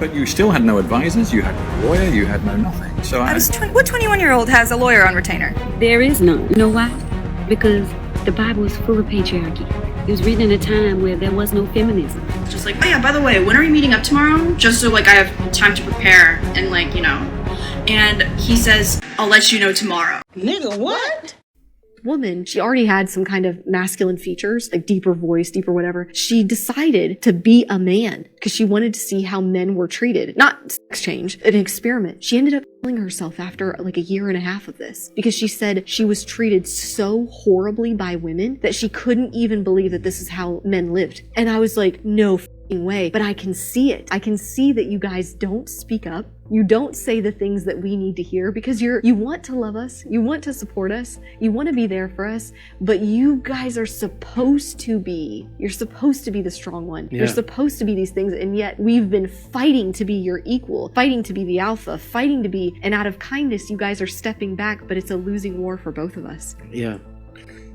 But you still had no advisors, you had no lawyer, you had no nothing. So what 21-year-old has a lawyer on retainer? There is none. You know why? Because the Bible is full of patriarchy. It was written in a time where there was no feminism. Just like, oh yeah, by the way, when are we meeting up tomorrow? Just so like I have time to prepare and like, you know. And he says, I'll let you know tomorrow. Nigga, what? Woman, she already had some kind of masculine features, like deeper voice, deeper whatever. She decided to be a man because she wanted to see how men were treated. Not sex change, an experiment. She ended up killing herself after like a year and a half of this because she said she was treated so horribly by women that she couldn't even believe that this is how men lived. And I was like, no way, but I can see it. I can see that you guys don't speak up. You don't say the things that we need to hear because you want to love us, you want to support us, you want to be there for us, but you guys are supposed to be. You're supposed to be the strong one. Yeah. You're supposed to be these things, and yet we've been fighting to be your equal, fighting to be the alpha, fighting to be, and out of kindness, you guys are stepping back, but it's a losing war for both of us. Yeah.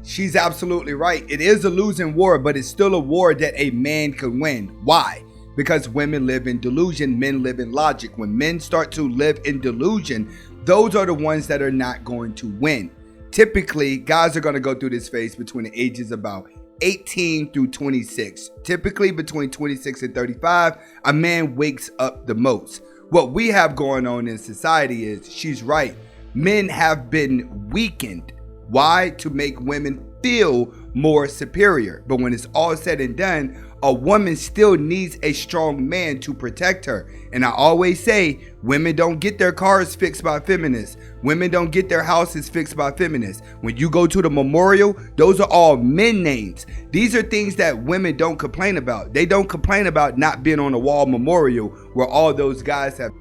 She's absolutely right. It is a losing war, but it's still a war that a man can win. Why? Because women live in delusion, men live in logic. When men start to live in delusion, those are the ones that are not going to win. Typically, guys are going to go through this phase between the ages about 18 through 26. Typically between 26 and 35, a man wakes up the most. What we have going on in society is, she's right, men have been weakened. Why? To make women feel more superior. But when it's all said and done, a woman still needs a strong man to protect her. And I always say, women don't get their cars fixed by feminists. Women don't get their houses fixed by feminists. When you go to the memorial, those are all men names. These are things that women don't complain about. They don't complain about not being on a wall memorial where all those guys have.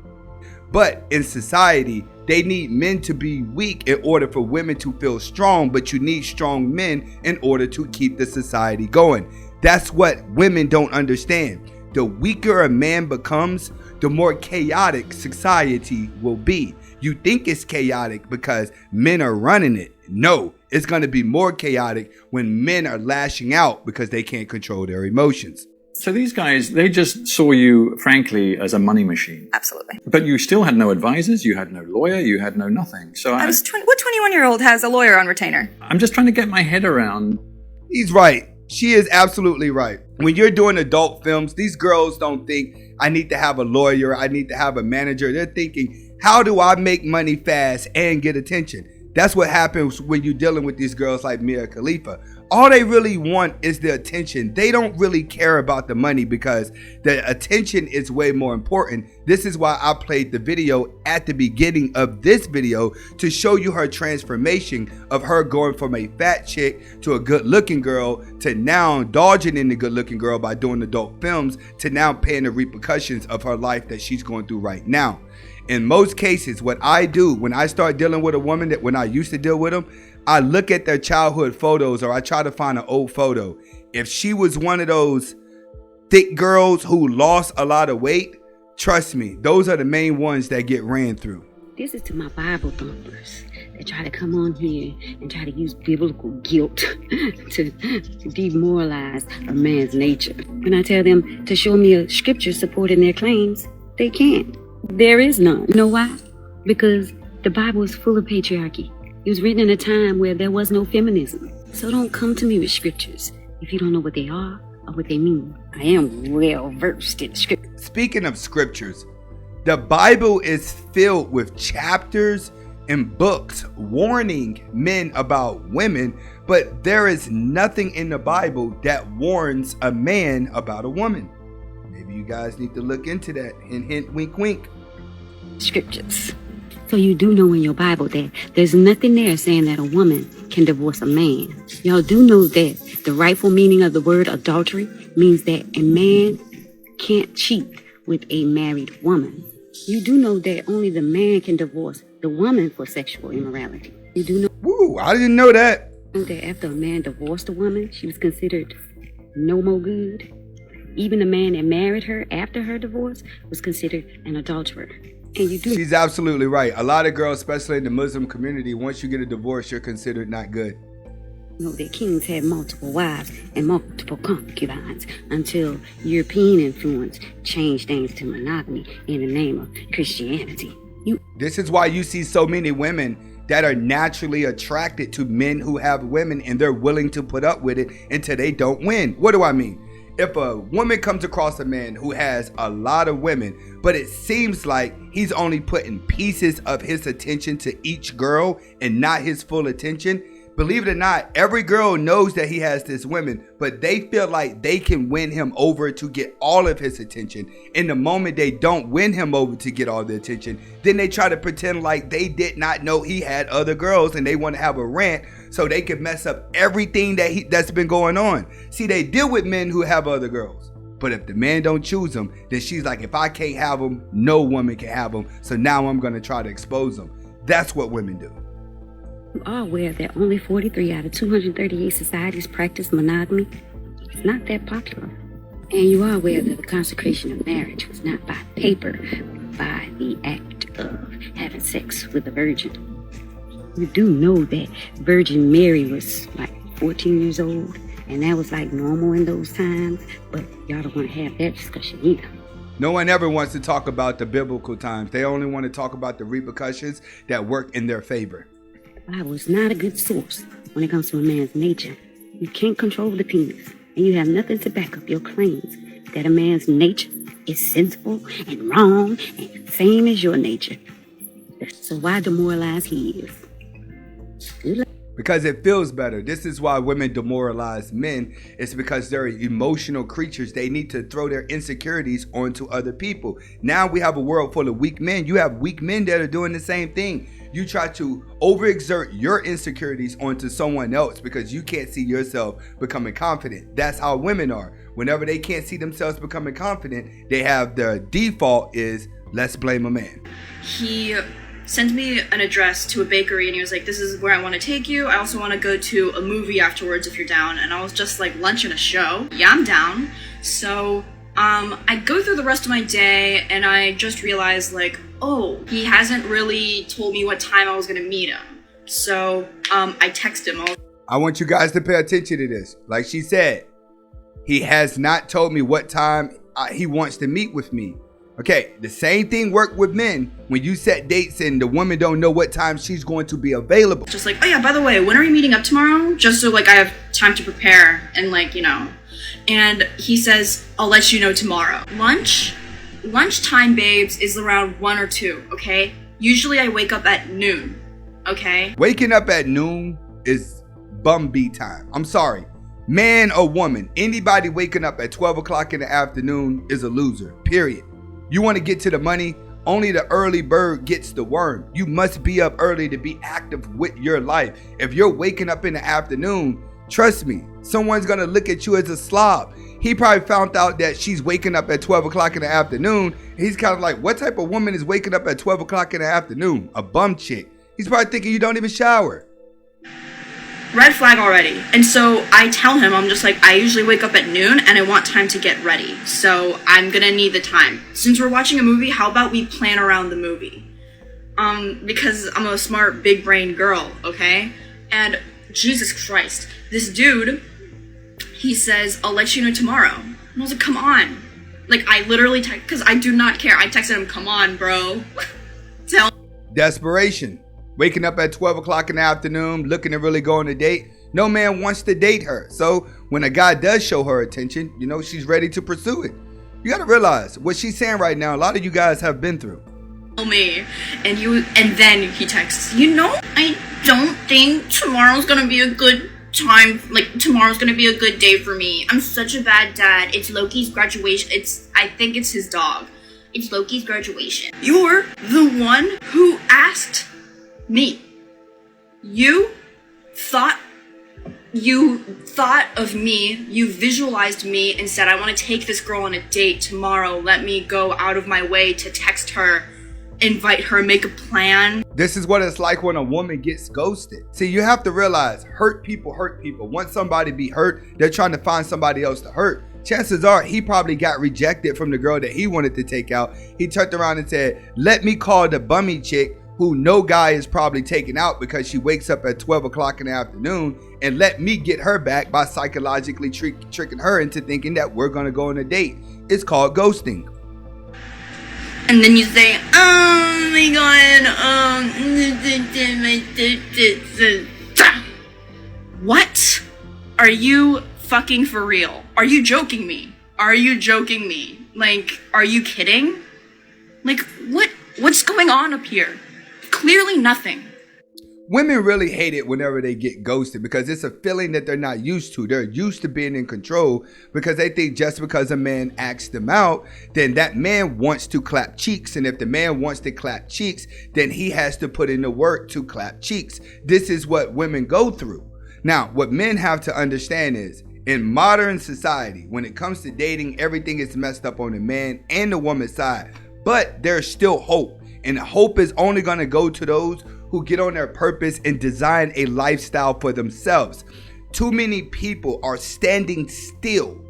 But in society, they need men to be weak in order for women to feel strong, but you need strong men in order to keep the society going. That's what women don't understand. The weaker a man becomes, the more chaotic society will be. You think it's chaotic because men are running it. No, it's going to be more chaotic when men are lashing out because they can't control their emotions. So these guys, they just saw you, frankly, as a money machine. Absolutely. But you still had no advisors, you had no lawyer, you had no nothing. So what 21-year-old has a lawyer on retainer? I'm just trying to get my head around. He's right. She is absolutely right. When you're doing adult films, these girls don't think, I need to have a lawyer, I need to have a manager. They're thinking, how do I make money fast and get attention? That's what happens when you're dealing with these girls like Mia Khalifa. All they really want is the attention. They don't really care about the money because the attention is way more important. This is why I played the video at the beginning of this video to show you her transformation of her going from a fat chick to a good looking girl to now indulging in the good looking girl by doing adult films to now paying the repercussions of her life that she's going through right now. In most cases, what I do when I start dealing with a woman, that when I used to deal with them, I look at their childhood photos or I try to find an old photo. If she was one of those thick girls who lost a lot of weight, trust me, those are the main ones that get ran through. This is to my Bible thumpers that try to come on here and try to use biblical guilt to demoralize a man's nature. When I tell them to show me a scripture supporting their claims, they can't. There is none. You know why? Because the Bible is full of patriarchy. It was written in a time where there was no feminism. So don't come to me with scriptures if you don't know what they are or what they mean. I am well versed in scripture. Speaking of scriptures, the Bible is filled with chapters and books warning men about women, but there is nothing in the Bible that warns a man about a woman. Maybe you guys need to look into that. Hint, hint, wink, wink. Scriptures. So you do know in your Bible that there's nothing there saying that a woman can divorce a man. Y'all do know that the rightful meaning of the word adultery means that a man can't cheat with a married woman. You do know that only the man can divorce the woman for sexual immorality. You do know. Woo, I didn't know that. That after a man divorced a woman, she was considered no more good. Even the man that married her after her divorce was considered an adulterer. And you do. She's absolutely right. A lot of girls, especially in the Muslim community, once you get a divorce, you're considered not good. You know, that kings had multiple wives and multiple concubines until European influence changed things to monogamy in the name of Christianity. This is why you see so many women that are naturally attracted to men who have women, and they're willing to put up with it until they don't win. What do I mean? If a woman comes across a man who has a lot of women, but it seems like he's only putting pieces of his attention to each girl and not his full attention, believe it or not, every girl knows that he has this women, but they feel like they can win him over to get all of his attention. In the moment they don't win him over to get all the attention, then they try to pretend like they did not know he had other girls, and they want to have a rant so they can mess up everything that's been going on. See, they deal with men who have other girls. But if the man don't choose them, then she's like, if I can't have them, no woman can have them. So now I'm going to try to expose them. That's what women do. You are aware that only 43 out of 238 societies practice monogamy. It's not that popular. And you are aware that the consecration of marriage was not by paper, but by the act of having sex with a virgin. You do know that Virgin Mary was like 14 years old, and that was like normal in those times, but y'all don't want to have that discussion either. No one ever wants to talk about the biblical times. They only want to talk about the repercussions that work in their favor. The Bible is not a good source when it comes to a man's nature. You can't control the penis, and you have nothing to back up your claims that a man's nature is sensible and wrong and same as your nature. So why demoralize his? Good luck. Because it feels better. This is why women demoralize men. It's because they're emotional creatures. They need to throw their insecurities onto other people. Now we have a world full of weak men. You have weak men that are doing the same thing. You try to overexert your insecurities onto someone else because you can't see yourself becoming confident. That's how women are. Whenever they can't see themselves becoming confident, they have the default is, let's blame a man. He sent me an address to a bakery, and he was like, this is where I want to take you. I also want to go to a movie afterwards if you're down. And I was just like, lunch and a show? Yeah, I'm down. So I go through the rest of my day, and I just realized, like, oh, he hasn't really told me what time I was going to meet him. So I text him. I want you guys to pay attention to this. Like she said, he has not told me what time he wants to meet with me. Okay, the same thing worked with men. When you set dates and the woman don't know what time she's going to be available. Just like, oh yeah, by the way, when are we meeting up tomorrow? Just so like I have time to prepare and like, you know. And he says, I'll let you know tomorrow. Lunchtime, babes, is around 1 or 2, okay? Usually I wake up at noon, okay? Waking up at noon is bumby time. I'm sorry. Man or woman, anybody waking up at 12 o'clock in the afternoon is a loser, period. You want to get to the money? Only the early bird gets the worm. You must be up early to be active with your life. If you're waking up in the afternoon, trust me, someone's going to look at you as a slob. He probably found out that she's waking up at 12 o'clock in the afternoon. He's kind of like, what type of woman is waking up at 12 o'clock in the afternoon? A bum chick. He's probably thinking you don't even shower. Red flag already. And so I tell him, I'm just like, I usually wake up at noon and I want time to get ready. So I'm gonna need the time. Since we're watching a movie, how about we plan around the movie? Because I'm a smart, big brain girl, okay? And Jesus Christ, this dude, he says, I'll let you know tomorrow. And I was like, come on. Like, I literally because I do not care. I texted him, come on, bro. Tell. Desperation. Waking up at 12 o'clock in the afternoon, looking to really go on a date. No man wants to date her. So when a guy does show her attention, you know, she's ready to pursue it. You got to realize what she's saying right now, a lot of you guys have been through. Me. And then he texts, you know, I don't think tomorrow's going to be a good time. Like, tomorrow's going to be a good day for me. I'm such a bad dad. It's Loki's graduation. I think it's his dog. It's Loki's graduation. You're the one who asked me. You thought of me, you visualized me and said, I want to take this girl on a date tomorrow. Let me go out of my way to text her, invite her, make a plan. This is what it's like when a woman gets ghosted. See, you have to realize hurt people hurt people. Once somebody be hurt, they're trying to find somebody else to hurt. Chances are he probably got rejected from the girl that he wanted to take out. He turned around and said, let me call the bummy chick who no guy is probably taking out because she wakes up at 12 o'clock in the afternoon, and let me get her back by psychologically tricking her into thinking that we're going to go on a date. It's called ghosting. And then you say, oh my god, what? Are you fucking for real? Are you joking me? Are you joking me? Like, are you kidding? Like, what's going on up here? Clearly nothing. Women really hate it whenever they get ghosted because it's a feeling that they're not used to. They're used to being in control because they think just because a man asks them out, then that man wants to clap cheeks. And if the man wants to clap cheeks, then he has to put in the work to clap cheeks. This is what women go through. Now, what men have to understand is, in modern society, when it comes to dating, everything is messed up on the man and the woman's side. But there's still hope. And hope is only going to go to those who get on their purpose and design a lifestyle for themselves. Too many people are standing still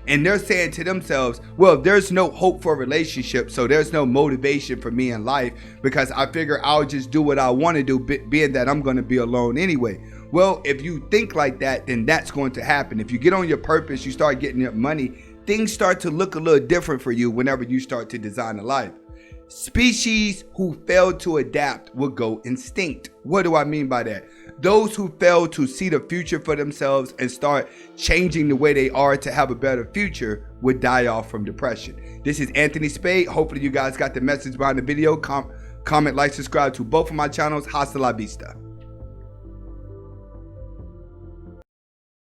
and they're saying to themselves, well, there's no hope for a relationship, so there's no motivation for me in life because I figure I'll just do what I want to do, being that I'm going to be alone anyway. Well, if you think like that, then that's going to happen. If you get on your purpose, you start getting your money, things start to look a little different for you whenever you start to design a life. Species who fail to adapt will go extinct. What do I mean by that? Those who fail to see the future for themselves and start changing the way they are to have a better future would die off from depression. This is Anthony Spade. Hopefully you guys got the message behind the video. Comment, like, subscribe to both of my channels. Hasta la vista.